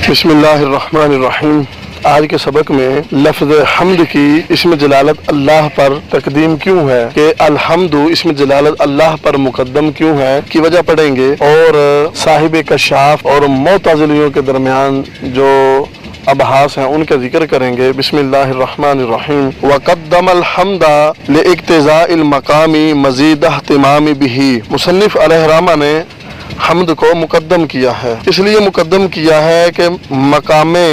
बिस्मिल्लाहिर्रहमानिर्रहीम। आज के सबक में लफ्ज़ हम्द की इसमें जलालत अल्लाह पर तकदीम क्यों है कि अल्हम्दु इसमें जलालत अल्लाह पर मुकद्दम क्यों है की वजह पढ़ेंगे, और साहिब कशाफ और मुअतज़िलियों के दरमियान जो अबहास हैं उनका जिक्र करेंगे। बिस्मिल्लाहिर्रहमानिर्रहीम। वक़द्दमल हम्दा लिइक्तिज़ाइल मकामी मज़ीद इहतिमाम बिही। मुसन्निफ़ अलैहिर्रहमा ने हम्द को मुकद्दम किया है, इसलिए मुकद्दम किया है कि मकामे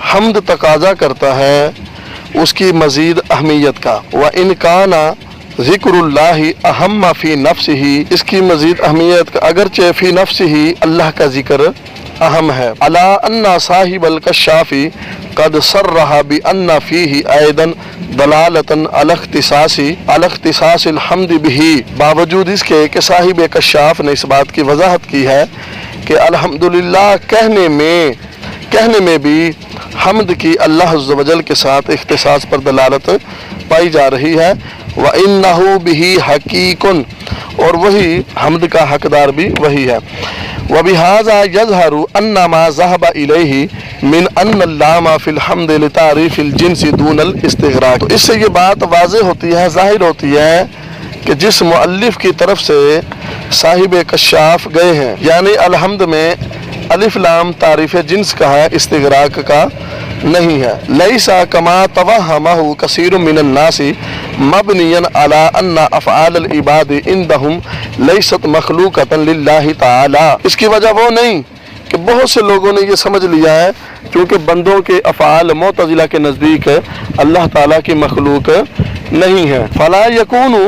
हम्द तकाजा करता है उसकी मज़ीद अहमियत का। व इन काना ज़िक्रुल्लाहि अहम्मा फ़ी नफ्सिही, इसकी मज़ीद अहमियत का अगरचे फ़ी नफ्सिही अल्लाह का जिक्र अहम है। अला अन्ना साहिबल कशाफ़ी कद सर्रहा बि अन्ना फ़ीही ऐदन दलालतन अलख्तिसासिल हम्द बिही। बावजूद इसके कि साहिब कशाफ ने इस बात की वजाहत की है कि अल्हम्दुलिल्लाह कहने में भी हम्द की अल्लाह अज़्ज़ व जल के साथ इख्तिसास पर दलालत पाई जा रही है। व इन्नहु बिही हकीकुन, और वही हम्द का हकदार भी वही है। व बिहाज़ा यज़हरु अन्ना मा ज़हबा इलैहि मिन अन्नल्लामा फ़िल हम्द लितारीफ़िल जिन्सी दूनल इस्तिग़राक़। तो इससे ये बात वाज़ेह होती है, ज़ाहिर होती है कि जिस मुअल्लिफ़ की तरफ से साहिब कशाफ गए हैं, यानी अलहम्द में अलिफ लाम तारीफ़ जिन्स का है, इस्तिग़राक़ का नहीं है। लैसा कमा तवहमहु कसीरुम मिनन नासी मबनियन अला अन्ना अफ़आल इबाद इंदहुम लैसत मखलूक़तन लिल्लाहि ताला। इसकी वजह वो नहीं कि बहुत से लोगों ने ये समझ लिया है क्योंकि बंदों के अफ़आल मुअतज़िला के नज़दीक अल्लाह ताला की मखलूक नहीं है। फला यकूनु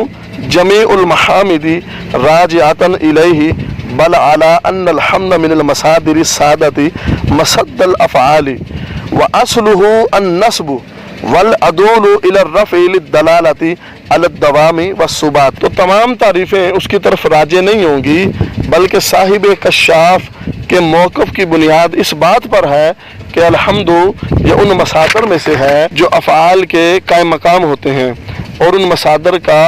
जमीउल महामिदी राजिअतन इलैहि बल अला अन्नल हम्द मिनल मसादिरिस सादती मसद्दल अफ़आली व अस्लुहु अन-नस्ब वल अदूलु इला रफ़ई लिद्दलालती अला दवामी वस्सुबात। तो तमाम तारीफ़ें उसकी तरफ राजे नहीं होंगी, बल्कि साहिब कशाफ के मौक़िफ़ की बुनियाद इस बात पर है कि अल्हम्दु ये उन मसादर में से है जो अफ़आल के कायम मकाम होते हैं, और उन मसादर का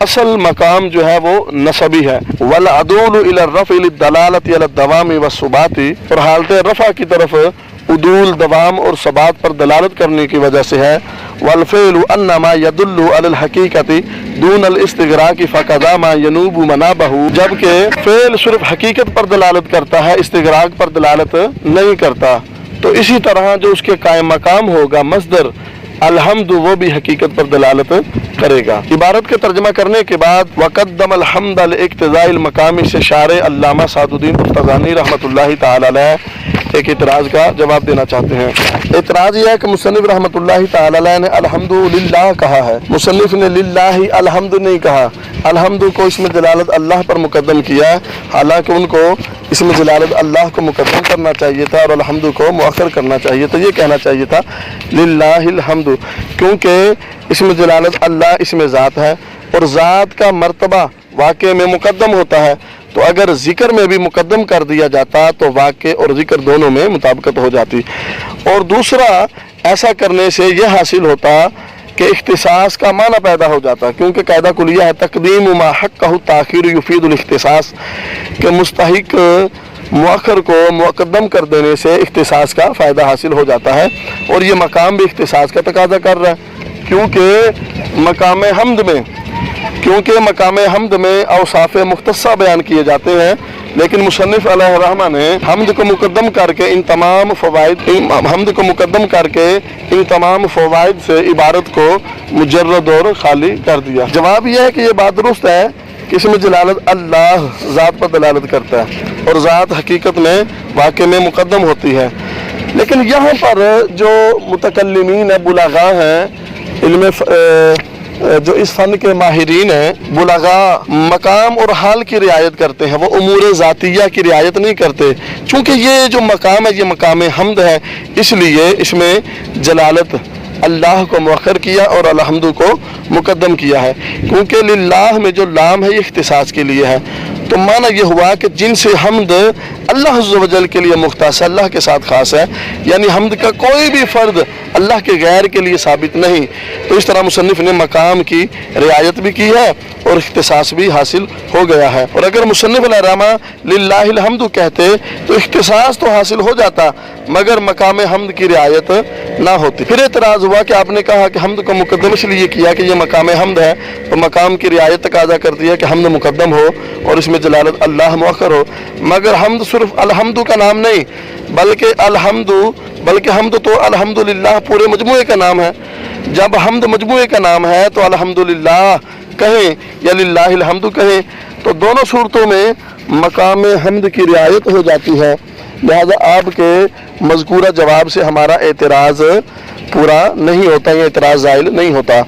असल मकाम जो है वो नसबी है। वल अदूलु इला रफ़ई लिद्दलालती अला दवामी वस्सुबाती, और हालत रफ़ा की तरफ उदूल दवाम और सबात पर दलालत करने की वजह से है। वल फ़ेलु अन्नमा यदुल्लु अलल हकीकती दूनल इस्तिग़राक़ी फ़क़दा मा यनूबु मनाबहु, जबकि फ़ेल सिर्फ हकीकत पर दलालत करता है, इस्तिग़राक़ पर दलालत नहीं करता। तो इसी तरह जो उसके कायम मकाम होगा मस्दर अल्हम्दु, वो भी हकीकत पर दलालत करेगा। इबारत के तर्जमा करने के बाद वक़द्दमल हम्द लिइक्तिज़ाइल मकामी से शारे अल्लामा सादुद्दीन तफ्ताज़ानी रहमतुल्लाहि तआला अलैह एक इतराज़ का जवाब देना चाहते हैं। इतराज़ यह है कि मुसन्निफ़ रहमतुल्लाहि तआला अलैह ने अल्हम्दुलिल्लाह कहा है, मुसन्निफ़ ने लिल्लाहि अलहम्दु नहीं कहा। अलहम्दु को इसमें जलालत अल्लाह पर मुकद्दम किया है, हालांकि उनको इसमें जलालत अल्लाह को मुकद्दम करना चाहिए था और अलहम्दु को मुअख्खर करना चाहिए था। ये कहना चाहिए था लिल्लाहिल हम्दु, क्योंकि इसमें जलालत अल्लाह इसमें ज़ात है और ज़ात का मर्तबा वाक़े में मुकद्दम होता है। तो अगर ज़िक्र में भी मुकद्दम कर दिया जाता तो वाक़े और ज़िक्र दोनों में मुताबिकत हो जाती। और दूसरा, ऐसा करने से यह हासिल होता कि इख्तिसास का माना पैदा हो जाता, क्योंकि कायदा कुलिया है तक़दीम मा हक़्क़हु ताख़ीर युफ़ीदुल इख्तिसास, के मुस्तहिक मुअख्खर को मुक़द्दम कर देने से इख्तिसास का फ़ायदा हासिल हो जाता है। और ये मकाम भी इख्तिसास का तकाज़ा कर रहा है, क्योंकि मकाम हम्द में औसाफ़ मुख्तस्सा बयान किए जाते हैं, लेकिन मुसन्निफ़ अलैहिर्रहमा ने हम्द को मुक़द्दम करके इन तमाम फ़वाइद से इबारत को मुजर्रद और खाली कर दिया। जवाब यह है कि ये बात दुरुस्त है कि इसमें जलालत अल्लाह ज़ात पर दलालत करता है और ज़ात हकीकत में वाक़े में मुक़द्दम होती है। लेकिन यहाँ पर जो मुतकल्लिमीन है, बुलागा हैं, इल्म जो इस फ़न के माहिरीन हैं, बुलागा मकाम और हाल की रियायत करते हैं, वो उमूर ज़ातिया की रियायत नहीं करते। चूँकि ये जो मकाम है ये मकाम हम्द है, इसलिए इसमें जलालत अल्लाह को मुअख्खर किया और अलहम्दु को मुकद्दम किया है, क्योंकि लिल्लाह में जो लाम है ये इख्तिसास के लिए है। तो माना ये हुआ कि जिनसे हम्द अल्लाह अज़्ज़ व जल के लिए मुख्तास है, अल्लाह के साथ खास है, यानी हम्द का कोई भी फ़र्द अल्लाह के गैर के लिए साबित नहीं। तो इस तरह मुसन्निफ़ ने मकाम की रियायत भी की है और इख्तिसास भी हासिल हो गया है। और अगर मुसन्निफ़ अलैहिर्रहमा लिल्लाहिल हम्दु कहते तो इख्तिसास तो हासिल हो जाता मगर मकाम हम्द की रियायत ना होती। फिर एतराज़ हुआ कि आपने कहा कि हम्द को मुकद्दम इसलिए किया कि ये मकाम हम्द है, तो मकाम की रियायत तकाज़ा करती है कि हम्द मुकद्दम हो और इसमें जलालत अल्लाह मुअख्खर हो। मगर हम्द सिर्फ अलहम्दु का नाम नहीं बल्कि हम्द तो अल्हम्दुलिल्लाह पूरे मजमूए का नाम है। जब हम्द मजमूए का नाम है तो अल्हम्दुलिल्लाह कहें या लिल्लाहिल हम्दु कहें, तो दोनों सूरतों में मकाम हम्द की रियायत हो जाती है। लिहाजा आपके मज़कूरा जवाब से हमारा एतराज़ पूरा नहीं होता, ये एतराज़ ज़ाइल नहीं होता।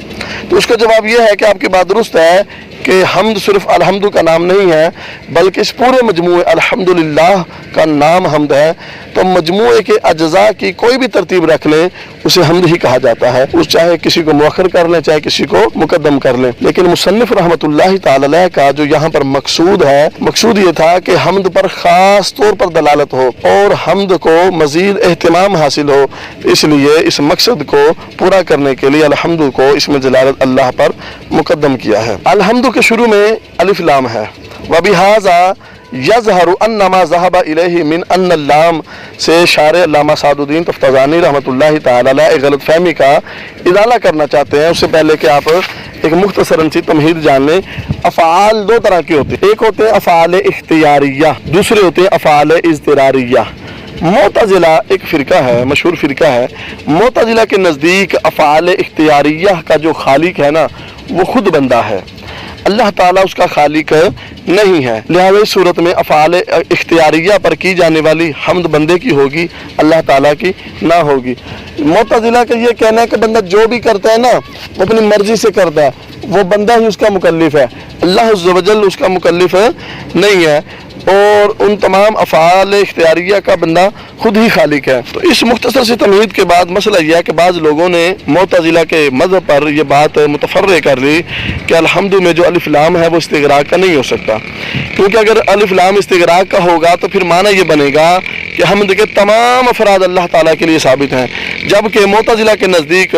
तो उसका जवाब यह है कि आपकी बात दुरुस्त है कि हम्द सिर्फ अलहम्दु का नाम नहीं है बल्कि इस पूरे मजमूए अल्हम्दुलिल्लाह का नाम हम्द है। तो मजमूए के अज्जा की कोई भी तरतीब रख लें उसे हम्द ही कहा जाता है, उस चाहे किसी को मुअख्खर कर लें चाहे किसी को मुकद्दम कर लें। लेकिन मुसन्निफ़ रहमतुल्लाहि तआला अलैह का जो यहाँ पर मकसूद ये था कि हम्द पर ख़ास तौर पर दलालत हो और हम्द को मज़ीद एहतिमाम हासिल हो, इसलिए इस मकसद को पूरा करने के लिए अल्हम्दु को इसमें जलालत अल्लाह पर मुकद्दम किया है। अल्हम्दु के शुरू में अलिफ लाम है। वबिहाज़ा यज़हरु अन्नमा ज़हबा इलैहि मिन अन्नल्लाम से शारे अल्लामा सादुद्दीन तफ्ताज़ानी रहमतुल्लाहि तआला अलैह गलत फहमी का इज़ाला करना चाहते हैं। उससे पहले कि आप एक मुख्तसरन सी तमहीद जान लें। अफ़आल दो तरह के होते हैं, एक होते हैं अफ़आल इख्तियारिया, दूसरे होते हैं अफ़आल इज़्तिरारिया। मोतज़िला एक फ़िरका है, मशहूर फ़िरका है। मोतज़िला के नज़दीक अफ़आल इख्तियारिया का जो खालिक है ना वो खुद बंदा है, अल्लाह ताला उसका खालिक नहीं है। लिहाजा इस सूरत में अफ़आल इख्तियारिया पर की जाने वाली हम्द बंदे की होगी, अल्लाह ताला की ना होगी। मुतज़िला का ये कहना है कि बंदा जो भी करता है ना वो अपनी मर्जी से करता है, वो बंदा ही उसका मुकल्लिफ है, अल्लाह अज़्ज़ व जल उसका मुकल्लिफ नहीं है और उन तमाम अफ़आल इख्तियारिया का बंदा खुद ही खालिक है। तो इस मुख्तसर से तमहीद के बाद मसला यह है कि बाज़ लोगों ने मुतज़िला के मज़हब पर यह बात मुतफ़र्रे कर ली कि अल्हम्दु में जो अलिफ लाम है वो इस्तिग़राक़ का नहीं हो सकता, क्योंकि अगर अलिफ लाम इस्तिग़राक़ का होगा तो फिर माना ये बनेगा कि हम्द के तमाम अफराद अल्लाह ताला के लिए साबित हैं, जबकि मुतज़िला के नज़दीक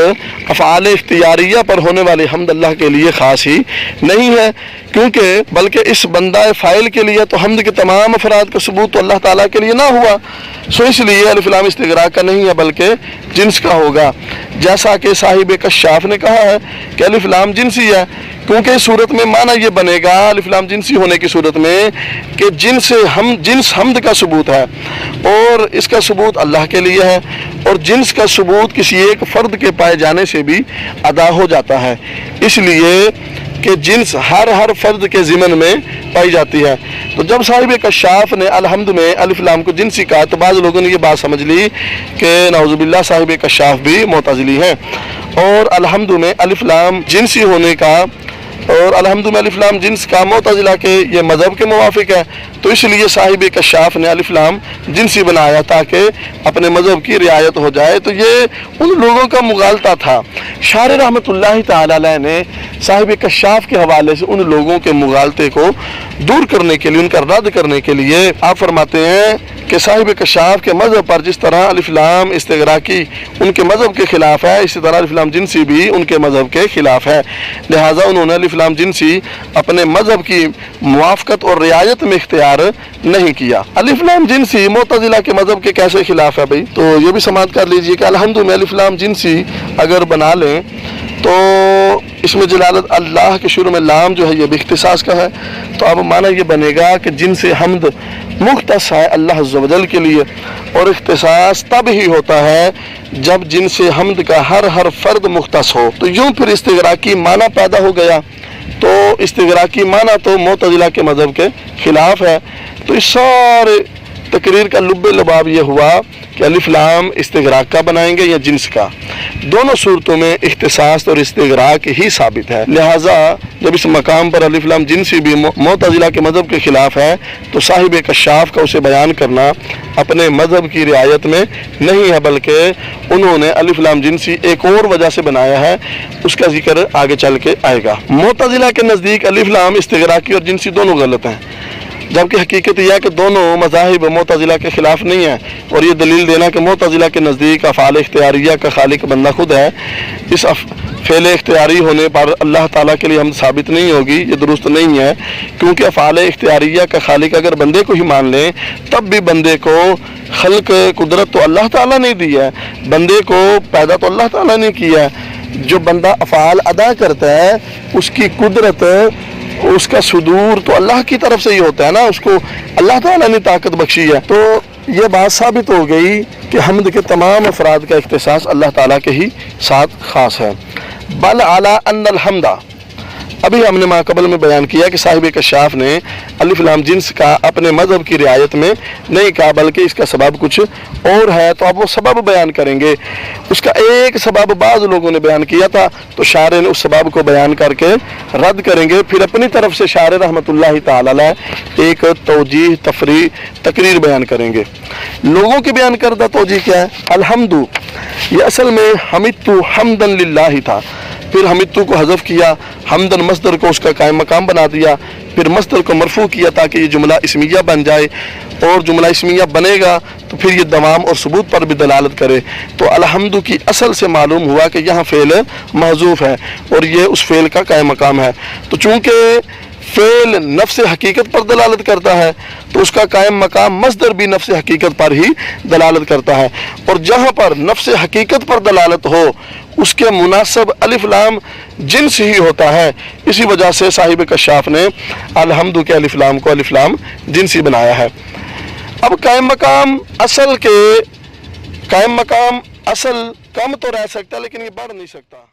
अफ़आल इख्तियारिया पर होने वाली हम्द अल्लाह के लिए ख़ास ही नहीं है, क्योंकि बल्कि इस बंदा फ़ाइल के लिए तो हम्द के तमाम अफराद का सबूत तो अल्लाह ताला के लिए ना हुआ। सो इसलिए अलिफ लाम इस्तिग़राक़ का नहीं है बल्कि जिन्स का होगा। जैसा कि साहिब कश्शाफ ने कहा है कि अलिफ लाम जिन्सी है, क्योंकि इस सूरत में माना ये बनेगा अलिफ लाम जिन्सी होने की सूरत में कि जिन्स हम्द का सबूत है और इसका सबूत अल्लाह के लिए है और जिन्स का सबूत किसी एक फ़र्द के पाए जाने से भी अदा हो जाता है, इसलिए कि जिन्स हर फ़र्द के ज़िमन में पाई जाती है। तो जब साहिब कश्शाफ ने अलहम्द में अलिफ लाम को जिन्सी कहा तो बाज़ लोगों ने ये बात समझ ली कि नाउज़ुबिल्लाह साहिब कश्शाफ भी मुतज़िली हैं और अलहम्द में अलिफ लाम जिन्सी होने का और अल्हम्दु में अलिफ लाम जिन्स का मुतज़िला के ये मज़हब के मुवाफ़िक है, तो इसलिए साहिब कश्शाफ ने अलिफ लाम जिन्सी बनाया ताकि अपने मज़हब की रियायत हो जाए। तो ये उन लोगों का मुगालता था। शार रहमतुल्लाहि तआला अलैह ने साहिब कश्शाफ के हवाले से उन लोगों के मुगालते को दूर करने के लिए, उनका रद्द करने के लिए आप फरमाते हैं कि साहिब कश्शाफ के मज़हब पर जिस तरह अलिफ लाम इस्तिग़राक़ी उनके मज़हब के ख़िलाफ़ है, इसी तरह अलिफ लाम जिन्सी भी उनके मज़हब के ख़िलाफ़ है। लिहाजा उन्होंने अलिफ लाम जिन्सी अपने मज़हब की मुवाफ़क़त और रियायत में इख्तियार नहीं किया। अलिफ लाम जिन्सी मुतज़िला के मज़हब के कैसे ख़िलाफ़ है भाई? तो ये भी समाअत कर लीजिए कि अल्हम्दु में अलिफ लाम जिन्सी अगर बना लें तो इसमें जलालत अल्लाह के शुरू में लाम जो है ये भी इख्तिसास का है, तो अब माना ये बनेगा कि जिनसे हम्द मुख्तस है अल्लाह अज़्ज़ व जल के लिए, और इख्तिसास तब ही होता है जब जिनसे हम्द का हर फ़र्द मुख्तस हो। तो यूँ फिर इस्तिग़राक़ी माना पैदा हो गया। तो इस्तिग़राक़ी माना तो मुतज़िला के मज़हब के ख़िलाफ़ है। तो इस सारे तकरीर का लुब्बे लबाब ये हुआ कि अलिफ लाम इस्तिगराक का बनाएंगे या जिन्स का। दोनों सूरतों में इख्तिसास और इस्तिगराक ही साबित है। लिहाजा जब इस मकाम पर अलिफ लाम जिन्सी भी मुअतज़िला के मज़हब के ख़िलाफ़ है तो साहिब कशाफ का उसे बयान करना अपने मज़हब की रियायत में नहीं है, बल्कि उन्होंने अलिफ लाम जिन्सी एक और वजह से बनाया है, उसका जिक्र आगे चल के आएगा। मुअतज़िला के नज़दीक अलिफ लाम इस्तिगराकी और जिन्सी दोनों गलत हैं, जबकि हकीकत यह है कि दोनों मज़ाहिब मुअतज़िला के ख़िलाफ़ नहीं है। और ये दलील देना कि मुअतज़िला के नज़दीक अफ़आल इख्तियारिया का खालिक बंदा खुद है, इस फ़ेल इख्तियारी होने पर अल्लाह ताला के लिए हम साबित नहीं होगी, ये दुरुस्त नहीं है। क्योंकि अफ़आल इख्तियारिया का खालिक अगर बंदे को ही मान लें तब भी बंदे को खल्क कुदरत तो अल्लाह ताला ने दी है, बंदे को पैदा तो अल्लाह ताला ने किया है। जो बंदा अफ़आल अदा करता है उसकी कुदरत, उसका सुदूर तो अल्लाह की तरफ से ही होता है ना, उसको अल्लाह ताला ने ताकत बख्शी है। तो ये बात साबित हो गई कि हम्द के तमाम अफराद का इख्तिसास अल्लाह ताला के ही साथ ख़ास है। बल अला अन्नल हम्दा, अभी हमने माक़बल में बयान किया कि साहिब कशाफ ने अलिफ लाम जिन्स का अपने मज़हब की रियायत में नहीं कहा, बल्कि इसका सबब कुछ और है। तो अब वो सबब बयान करेंगे। उसका एक सबब बाज़ लोगों ने बयान किया था तो शारे ने उस सबब को बयान करके रद्द करेंगे। फिर अपनी तरफ से शारे रहमतुल्लाहि ताला अलैह एक तौजीह तफरी तकरीर बयान करेंगे। लोगों के बयान करदा तौजीह क्या है? अलहम्दु, ये असल में हमिदतु हम्दन लिल्लाहि था, फिर हमिदतु को हज़फ किया, हमदन मस्दर को उसका कायम मकाम बना दिया, फिर मस्दर को मरफू किया ताकि ये जुमला इसमिया बन जाए, और जुमला इसमिया बनेगा तो फिर ये दवाम और सबूत पर भी दलालत करे। तो अलहम्दु की असल से मालूम हुआ कि यहाँ फ़ेल महज़ूफ़ है और ये उस फ़ेल का कायम मकाम है। तो चूँकि फ़ेल नफ्स हकीकत पर दलालत करता है तो उसका कायम मकाम मस्दर भी नफ्स हकीकत पर ही दलालत करता है, और जहाँ पर नफ्स हकीकत पर दलालत हो उसके मुनासिब अलिफ लाम जिन्स ही होता है। इसी वजह से साहिब कशाफ ने अलहम्दु के अलिफ लाम को अलिफ लाम जिन्सी बनाया है। अब कायम मकाम असल कम तो रह सकता लेकिन ये बढ़ नहीं सकता।